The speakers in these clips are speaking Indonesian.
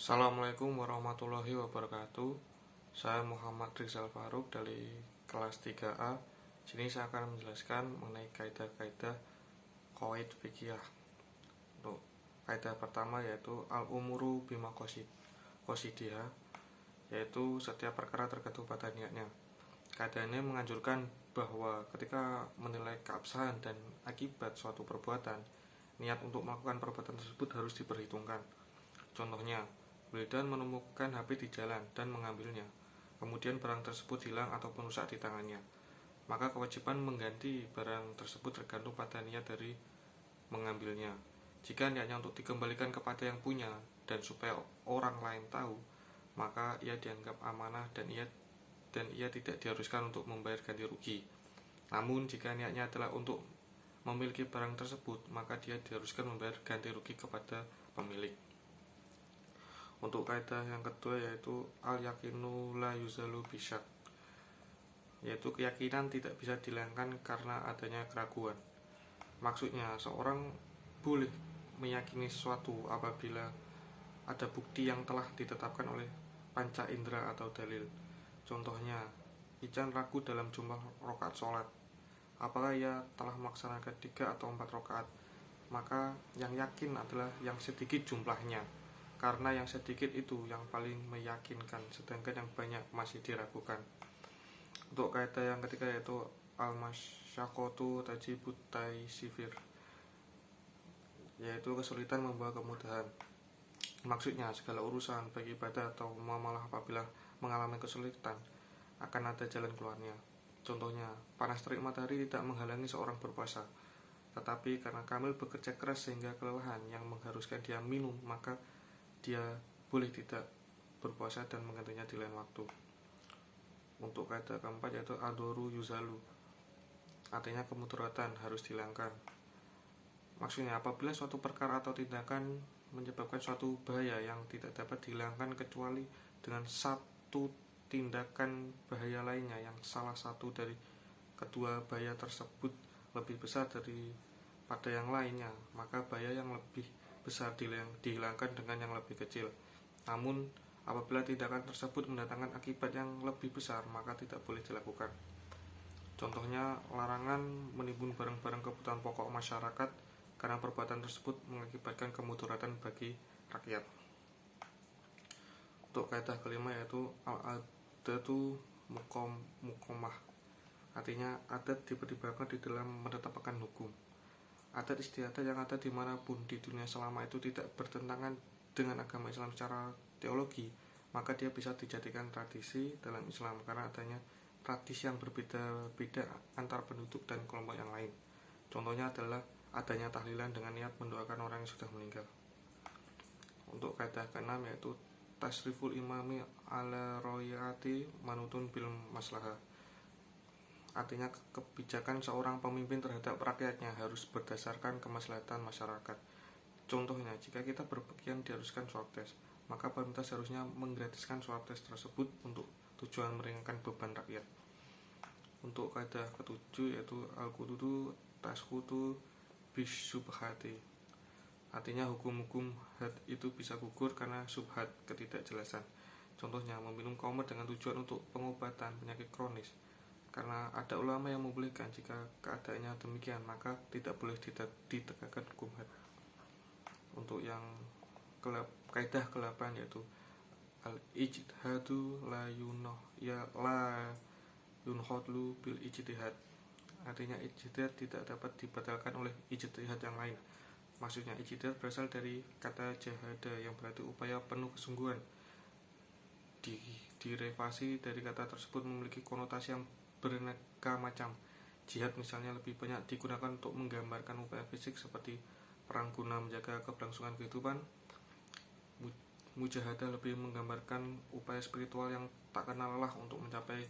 Assalamualaikum warahmatullahi wabarakatuh. Saya Muhammad Rizal Faruk dari kelas 3A. Sini saya akan menjelaskan mengenai kaidah-kaidah qawaid fikih. Untuk kaidah pertama yaitu al-umuru bima qasidiha, yaitu setiap perkara tergantung pada niatnya. Kaidah ini menganjurkan bahwa ketika menilai keabsahan dan akibat suatu perbuatan, niat untuk melakukan perbuatan tersebut harus diperhitungkan. Contohnya, Wildan menemukan HP di jalan dan mengambilnya. Kemudian barang tersebut hilang ataupun rusak di tangannya. Maka kewajiban mengganti barang tersebut tergantung pada niat dari mengambilnya. Jika niatnya untuk dikembalikan kepada yang punya dan supaya orang lain tahu, maka ia dianggap amanah dan ia tidak diharuskan untuk membayar ganti rugi. Namun jika niatnya adalah untuk memiliki barang tersebut, maka dia diharuskan membayar ganti rugi kepada pemilik. Untuk kaidah yang kedua yaitu al-yakinu la yuzalu bisyak, yaitu keyakinan tidak bisa dihilangkan karena adanya keraguan. Maksudnya, seorang boleh meyakini sesuatu apabila ada bukti yang telah ditetapkan oleh panca indera atau dalil. Contohnya, Ican ragu dalam jumlah rakaat sholat. Apakah ia telah melaksanakan 3 atau 4 rakaat? Maka yang yakin adalah yang sedikit jumlahnya, karena yang sedikit itu yang paling meyakinkan, sedangkan yang banyak masih diragukan. Untuk kaidah yang ketiga yaitu al-masyaqqatu tajibut taysir, yaitu kesulitan membawa kemudahan. Maksudnya, segala urusan baik ibadah atau muamalah apabila mengalami kesulitan akan ada jalan keluarnya. Contohnya, panas terik matahari tidak menghalangi seorang berpuasa, tetapi karena Kamil bekerja keras sehingga kelelahan yang mengharuskan dia minum, maka dia boleh tidak berpuasa dan menggantinya di lain waktu. Untuk kaidah keempat yaitu adoru yuzalu, artinya kemudaratan harus dihilangkan. Maksudnya, apabila suatu perkara atau tindakan menyebabkan suatu bahaya yang tidak dapat dihilangkan kecuali dengan satu tindakan bahaya lainnya yang salah satu dari kedua bahaya tersebut lebih besar daripada yang lainnya, maka bahaya yang lebih besar dihilangkan dengan yang lebih kecil. Namun apabila tindakan tersebut mendatangkan akibat yang lebih besar, maka tidak boleh dilakukan. Contohnya, larangan menimbun barang-barang kebutuhan pokok masyarakat karena perbuatan tersebut mengakibatkan kemudaratan bagi rakyat. Untuk kaidah kelima yaitu al-adatu muqammah, artinya adat dipertimbangkan di dalam menetapkan hukum. Adat istiadat yang ada dimanapun di dunia selama itu tidak bertentangan dengan agama Islam secara teologi, maka dia bisa dijadikan tradisi dalam Islam karena adanya tradisi yang berbeda-beda antar penduduk dan kelompok yang lain. Contohnya adalah adanya tahlilan dengan niat mendoakan orang yang sudah meninggal. Untuk kaidah keenam yaitu tasriful imami ala royati manutun bil maslahah, artinya kebijakan seorang pemimpin terhadap rakyatnya harus berdasarkan kemaslahatan masyarakat. Contohnya, jika kita berpergian diharuskan swab test, maka pemerintah seharusnya menggratiskan swab test tersebut untuk tujuan meringankan beban rakyat. Untuk kaidah ketujuh yaitu al-qududu tasqutu bisyubhati, artinya hukum-hukum had itu bisa gugur karena subhat, ketidakjelasan. Contohnya, meminum komer dengan tujuan untuk pengobatan penyakit kronis. Karena ada ulama yang membolehkan, jika keadaannya demikian maka tidak boleh ditegakkan hukum had. Untuk yang kaidah ke-8 yaitu al-ijtihadu la yunhadlu bil ijtihad, artinya ijtihad tidak dapat dibatalkan oleh ijtihad yang lain. Maksudnya, ijtihad berasal dari kata jahada yang berarti upaya penuh kesungguhan. Derivasi dari kata tersebut memiliki konotasi yang beraneka macam. Jihad misalnya lebih banyak digunakan untuk menggambarkan upaya fisik seperti perang guna menjaga keberlangsungan kehidupan. Mujahadah lebih menggambarkan upaya spiritual yang tak kenal lelah untuk mencapai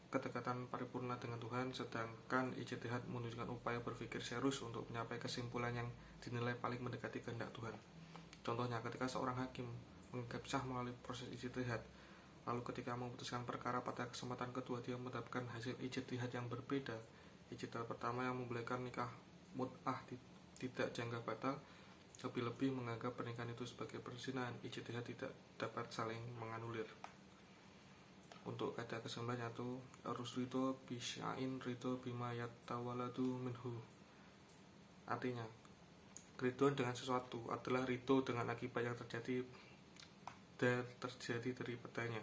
kedekatan paripurna dengan Tuhan, sedangkan ijtihad menunjukkan upaya berpikir serius untuk mencapai kesimpulan yang dinilai paling mendekati kehendak Tuhan. Contohnya, ketika seorang hakim menganggap sah melalui proses ijtihad, lalu ketika memutuskan perkara pada kesempatan kedua dia mendapatkan hasil ijtihad yang berbeda. Ijtihad pertama yang membolehkan nikah mut'ah tidak jangka batal Lebih-lebih menganggap pernikahan itu sebagai perzinahan, ijtihad tidak dapat saling menganulir. Untuk kaidah ke-9 yaitu harus ridho bisya'in ridho bima yattawaladu minhu. Artinya, keridhaan dengan sesuatu adalah ridho dengan akibat yang terjadi daripadanya.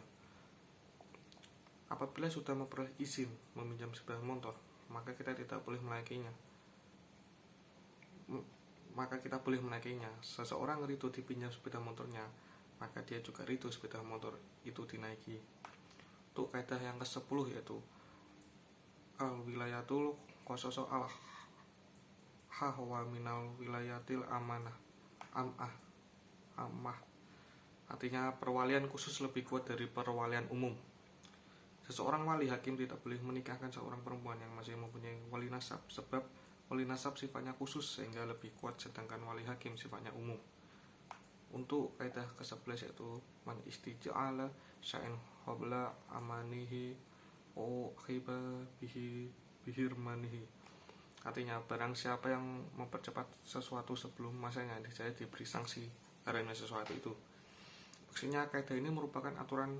Apabila sudah memperoleh izin meminjam sepeda motor, maka kita boleh menaikinya. Seseorang ridho dipinjam sepeda motornya, maka dia juga ridho sepeda motor itu dinaiki. Untuk kaidah yang ke-10 yaitu al-wilayatul khososo al-hahwa minal wilayatil amah. Artinya perwalian khusus lebih kuat dari perwalian umum. Seseorang wali hakim tidak boleh menikahkan seorang perempuan yang masih mempunyai wali nasab, sebab wali nasab sifatnya khusus sehingga lebih kuat, sedangkan wali hakim sifatnya umum. Untuk kaidah ke-11 yaitu man istija'ala sya'in qabla amanihi o khiba bihirmanihi. Artinya barang siapa yang mempercepat sesuatu sebelum masanya, saya diberi sanksi karena sesuatu itu. Maksudnya kaidah ini merupakan aturan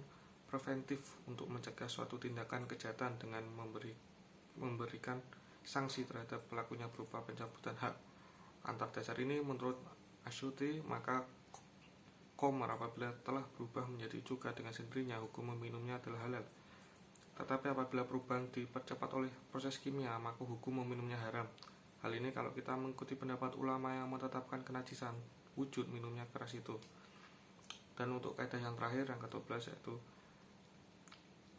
preventif untuk mencegah suatu tindakan kejahatan dengan memberikan sanksi terhadap pelakunya berupa pencabutan hak. Antar dasar ini menurut Asyuti, maka Komar apabila telah berubah menjadi cuka dengan sendirinya, hukum meminumnya adalah halal. Tetapi apabila perubahan dipercepat oleh proses kimia, maka hukum meminumnya haram. Hal ini kalau kita mengikuti pendapat ulama yang menetapkan kenajisan wujud minumnya keras itu. Dan untuk kaidah yang terakhir, yang ke-12 yaitu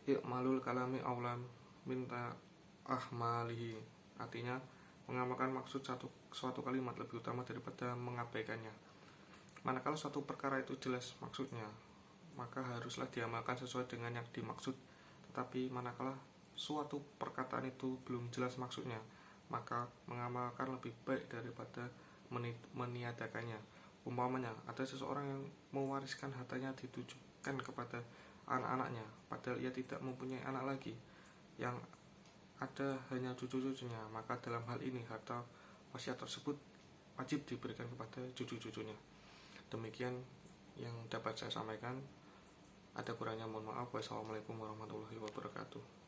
I'malul kalami aulam minta ahmalihi. Artinya mengamalkan maksud suatu kalimat lebih utama daripada mengabaikannya. Manakala suatu perkara itu jelas maksudnya, maka haruslah diamalkan sesuai dengan yang dimaksud. Tetapi manakala suatu perkataan itu belum jelas maksudnya, maka mengamalkan lebih baik daripada meniadakannya. Umpamanya, ada seseorang yang mewariskan hartanya ditujukan kepada anak-anaknya, padahal ia tidak mempunyai anak lagi, yang ada hanya cucu-cucunya, maka dalam hal ini harta wasiat tersebut wajib diberikan kepada cucu-cucunya. Demikian yang dapat saya sampaikan. Ada kurangnya mohon maaf. Wassalamualaikum warahmatullahi wabarakatuh.